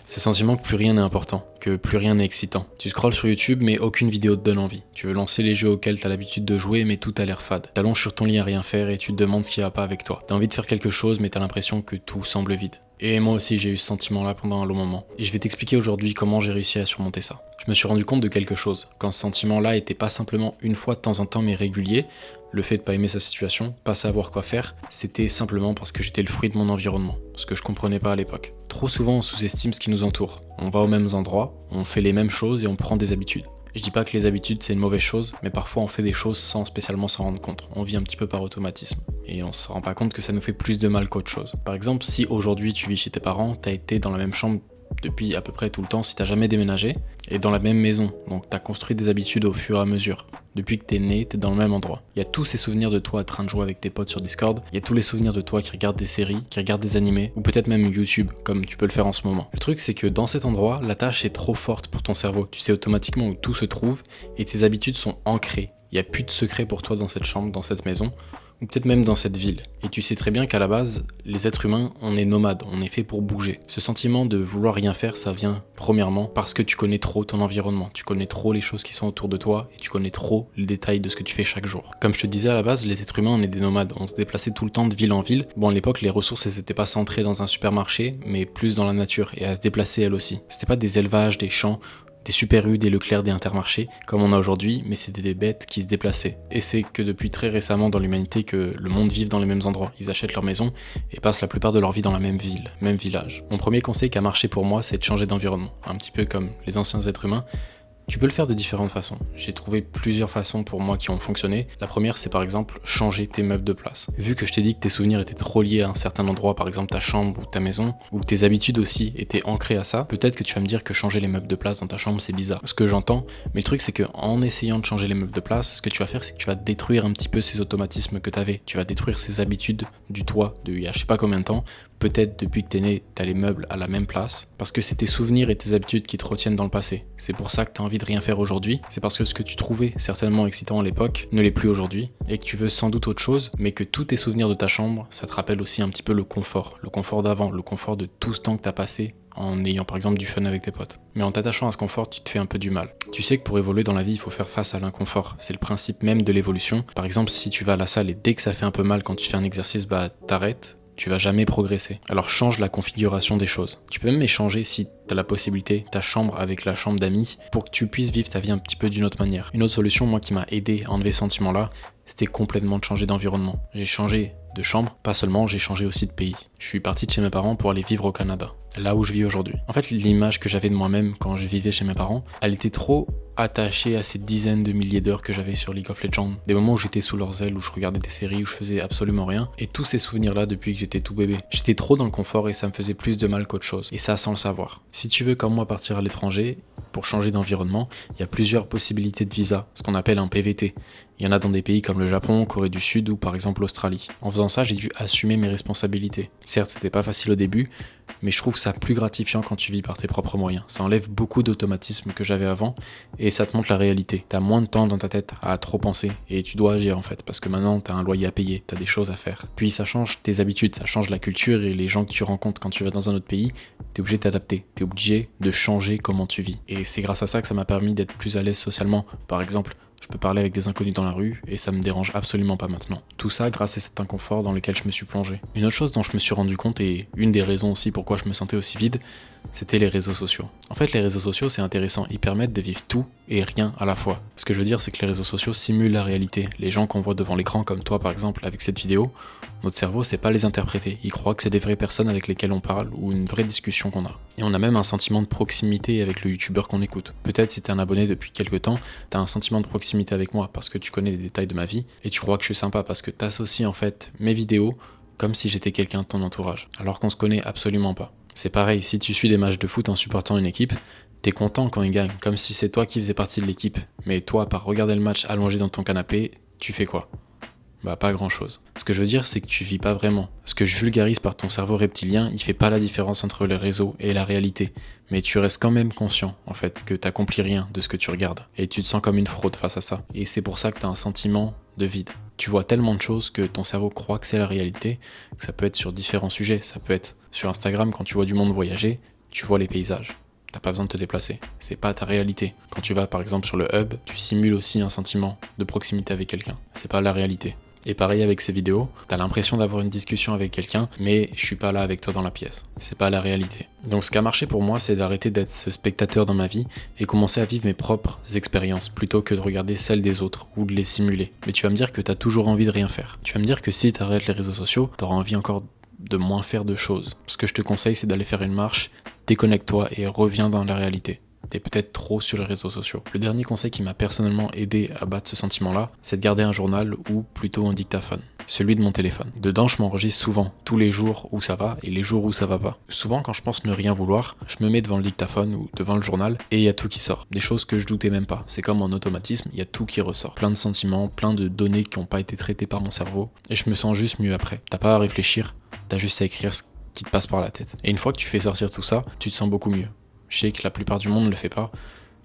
Ce sentiment que plus rien n'est important, que plus rien n'est excitant. Tu scrolles sur YouTube mais aucune vidéo te donne envie. Tu veux lancer les jeux auxquels t'as l'habitude de jouer mais tout a l'air fade. T'allonges sur ton lit à rien faire et tu te demandes ce qui va pas avec toi. T'as envie de faire quelque chose mais t'as l'impression que tout semble vide. Et moi aussi j'ai eu ce sentiment là pendant un long moment. Et je vais t'expliquer aujourd'hui comment j'ai réussi à surmonter ça. Je me suis rendu compte de quelque chose, quand ce sentiment là était pas simplement une fois de temps en temps mais régulier, le fait de pas aimer sa situation, pas savoir quoi faire, c'était simplement parce que j'étais le fruit de mon environnement, ce que je comprenais pas à l'époque. Trop souvent on sous-estime ce qui nous entoure, on va aux mêmes endroits, on fait les mêmes choses et on prend des habitudes. Je dis pas que les habitudes c'est une mauvaise chose, mais parfois on fait des choses sans spécialement s'en rendre compte. On vit un petit peu par automatisme. Et on se rend pas compte que ça nous fait plus de mal qu'autre chose. Par exemple, si aujourd'hui tu vis chez tes parents, t'as été dans la même chambre depuis à peu près tout le temps si t'as jamais déménagé, et dans la même maison, donc t'as construit des habitudes au fur et à mesure. Depuis que t'es né, t'es dans le même endroit. Il y a tous ces souvenirs de toi en train de jouer avec tes potes sur Discord, il y a tous les souvenirs de toi qui regardent des séries, qui regardent des animés, ou peut-être même YouTube, comme tu peux le faire en ce moment. Le truc c'est que dans cet endroit, la tâche est trop forte pour ton cerveau. Tu sais automatiquement où tout se trouve, et tes habitudes sont ancrées. Il n'y a plus de secret pour toi dans cette chambre, dans cette maison, ou peut-être même dans cette ville. Et tu sais très bien qu'à la base, les êtres humains, on est nomades, on est fait pour bouger. Ce sentiment de vouloir rien faire, ça vient premièrement parce que tu connais trop ton environnement, tu connais trop les choses qui sont autour de toi et tu connais trop les détails de ce que tu fais chaque jour. Comme je te disais à la base, les êtres humains, on est des nomades, on se déplaçait tout le temps de ville en ville. Bon, à l'époque, les ressources, elles étaient pas centrées dans un supermarché, mais plus dans la nature et à se déplacer elles aussi. C'était pas des élevages, des champs, des Super U, des Leclerc, des Intermarchés, comme on a aujourd'hui, mais c'était des bêtes qui se déplaçaient. Et c'est que depuis très récemment dans l'humanité que le monde vit dans les mêmes endroits. Ils achètent leur maison et passent la plupart de leur vie dans la même ville, même village. Mon premier conseil qui a marché pour moi, c'est de changer d'environnement. Un petit peu comme les anciens êtres humains. Tu peux le faire de différentes façons. J'ai trouvé plusieurs façons pour moi qui ont fonctionné. La première, c'est par exemple changer tes meubles de place. Vu que je t'ai dit que tes souvenirs étaient trop liés à un certain endroit, par exemple ta chambre ou ta maison, ou que tes habitudes aussi étaient ancrées à ça, peut-être que tu vas me dire que changer les meubles de place dans ta chambre c'est bizarre. Ce que j'entends, mais le truc c'est que en essayant de changer les meubles de place, ce que tu vas faire c'est que tu vas détruire un petit peu ces automatismes que tu avais. Tu vas détruire ces habitudes du toi de il y a je sais pas combien de temps. Peut-être depuis que t'es né, t'as les meubles à la même place, parce que c'est tes souvenirs et tes habitudes qui te retiennent dans le passé. C'est pour ça que t'as envie de rien faire aujourd'hui, c'est parce que ce que tu trouvais certainement excitant à l'époque ne l'est plus aujourd'hui, et que tu veux sans doute autre chose, mais que tous tes souvenirs de ta chambre, ça te rappelle aussi un petit peu le confort d'avant, le confort de tout ce temps que t'as passé en ayant par exemple du fun avec tes potes. Mais en t'attachant à ce confort, tu te fais un peu du mal. Tu sais que pour évoluer dans la vie, il faut faire face à l'inconfort. C'est le principe même de l'évolution. Par exemple, si tu vas à la salle et dès que ça fait un peu mal quand tu fais un exercice, bah t'arrêtes, tu vas jamais progresser. Alors change la configuration des choses. Tu peux même échanger si tu as la possibilité, ta chambre avec la chambre d'amis, pour que tu puisses vivre ta vie un petit peu d'une autre manière. Une autre solution, moi, qui m'a aidé à enlever ce sentiment-là, c'était complètement de changer d'environnement. J'ai changé de chambre, pas seulement, j'ai changé aussi de pays. Je suis parti de chez mes parents pour aller vivre au Canada, là où je vis aujourd'hui. En fait, l'image que j'avais de moi-même quand je vivais chez mes parents, elle était trop attachée à ces dizaines de milliers d'heures que j'avais sur League of Legends. Des moments où j'étais sous leurs ailes, où je regardais des séries, où je faisais absolument rien. Et tous ces souvenirs-là depuis que j'étais tout bébé. J'étais trop dans le confort et ça me faisait plus de mal qu'autre chose. Et ça sans le savoir. Si tu veux comme moi partir à l'étranger, pour changer d'environnement, il y a plusieurs possibilités de visa, ce qu'on appelle un PVT. Il y en a dans des pays comme le Japon, Corée du Sud ou par exemple l'Australie. En faisant ça, j'ai dû assumer mes responsabilités. Certes, c'était pas facile au début, mais je trouve ça plus gratifiant quand tu vis par tes propres moyens. Ça enlève beaucoup d'automatismes que j'avais avant et ça te montre la réalité. T'as moins de temps dans ta tête à trop penser et tu dois agir en fait parce que maintenant t'as un loyer à payer, t'as des choses à faire. Puis ça change tes habitudes, ça change la culture et les gens que tu rencontres quand tu vas dans un autre pays, t'es obligé de t'adapter, t'es obligé de changer comment tu vis. Et c'est grâce à ça que ça m'a permis d'être plus à l'aise socialement. Par exemple, je peux parler avec des inconnus dans la rue et ça me dérange absolument pas maintenant. Tout ça grâce à cet inconfort dans lequel je me suis plongé. Une autre chose dont je me suis rendu compte et une des raisons aussi pourquoi je me sentais aussi vide, c'était les réseaux sociaux. En fait, les réseaux sociaux, c'est intéressant, ils permettent de vivre tout et rien à la fois. Ce que je veux dire, c'est que les réseaux sociaux simulent la réalité. Les gens qu'on voit devant l'écran, comme toi par exemple avec cette vidéo, notre cerveau sait pas les interpréter. Il croit que c'est des vraies personnes avec lesquelles on parle ou une vraie discussion qu'on a. Et on a même un sentiment de proximité avec le youtubeur qu'on écoute. Peut-être si t'es un abonné depuis quelques temps, t'as un sentiment de proximité avec moi parce que tu connais les détails de ma vie et tu crois que je suis sympa parce que t'associes en fait mes vidéos comme si j'étais quelqu'un de ton entourage, alors qu'on se connaît absolument pas. C'est pareil, si tu suis des matchs de foot en supportant une équipe, t'es content quand ils gagnent, comme si c'est toi qui faisais partie de l'équipe. Mais toi, par regarder le match allongé dans ton canapé, tu fais quoi ? Bah pas grand chose. Ce que je veux dire c'est que tu vis pas vraiment. Ce que je vulgarise par ton cerveau reptilien, il fait pas la différence entre les réseaux et la réalité. Mais tu restes quand même conscient en fait que t'accomplis rien de ce que tu regardes. Et tu te sens comme une fraude face à ça. Et c'est pour ça que t'as un sentiment de vide. Tu vois tellement de choses que ton cerveau croit que c'est la réalité, que ça peut être sur différents sujets. Ça peut être sur Instagram quand tu vois du monde voyager, tu vois les paysages. T'as pas besoin de te déplacer, c'est pas ta réalité. Quand tu vas par exemple sur le hub, tu simules aussi un sentiment de proximité avec quelqu'un, c'est pas la réalité. Et pareil avec ces vidéos, t'as l'impression d'avoir une discussion avec quelqu'un, mais je suis pas là avec toi dans la pièce, c'est pas la réalité. Donc ce qui a marché pour moi, c'est d'arrêter d'être ce spectateur dans ma vie et commencer à vivre mes propres expériences, plutôt que de regarder celles des autres ou de les simuler. Mais tu vas me dire que t'as toujours envie de rien faire. Tu vas me dire que si t'arrêtes les réseaux sociaux, t'auras envie encore de moins faire de choses. Ce que je te conseille, c'est d'aller faire une marche, déconnecte-toi et reviens dans la réalité. T'es peut-être trop sur les réseaux sociaux. Le dernier conseil qui m'a personnellement aidé à battre ce sentiment-là, c'est de garder un journal ou plutôt un dictaphone. Celui de mon téléphone. Dedans, je m'enregistre souvent, tous les jours où ça va et les jours où ça va pas. Souvent, quand je pense ne rien vouloir, je me mets devant le dictaphone ou devant le journal et il y a tout qui sort. Des choses que je doutais même pas. C'est comme en automatisme, il y a tout qui ressort. Plein de sentiments, plein de données qui n'ont pas été traitées par mon cerveau et je me sens juste mieux après. T'as pas à réfléchir, t'as juste à écrire ce qui te passe par la tête. Et une fois que tu fais sortir tout ça, tu te sens beaucoup mieux. Je sais que la plupart du monde ne le fait pas,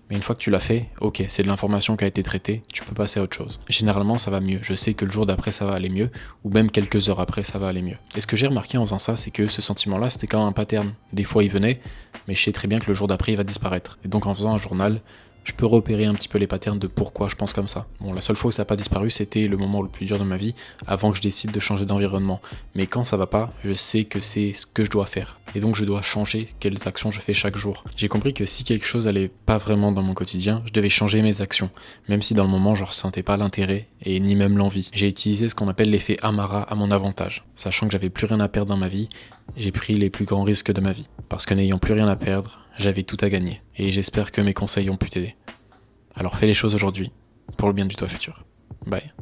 mais une fois que tu l'as fait, ok, c'est de l'information qui a été traitée, tu peux passer à autre chose. Généralement, ça va mieux. Je sais que le jour d'après, ça va aller mieux, ou même quelques heures après, ça va aller mieux. Et ce que j'ai remarqué en faisant ça, c'est que ce sentiment-là, c'était quand même un pattern. Des fois, il venait, mais je sais très bien que le jour d'après, il va disparaître. Et donc, en faisant un journal, je peux repérer un petit peu les patterns de pourquoi je pense comme ça. Bon, la seule fois où ça n'a pas disparu, c'était le moment le plus dur de ma vie, avant que je décide de changer d'environnement. Mais quand ça va pas, je sais que c'est ce que je dois faire. Et donc je dois changer quelles actions je fais chaque jour. J'ai compris que si quelque chose allait pas vraiment dans mon quotidien, je devais changer mes actions, même si dans le moment je ressentais pas l'intérêt et ni même l'envie. J'ai utilisé ce qu'on appelle l'effet Amara à mon avantage. Sachant que j'avais plus rien à perdre dans ma vie, j'ai pris les plus grands risques de ma vie. Parce que n'ayant plus rien à perdre, j'avais tout à gagner. Et j'espère que mes conseils ont pu t'aider. Alors fais les choses aujourd'hui, pour le bien du toi futur. Bye.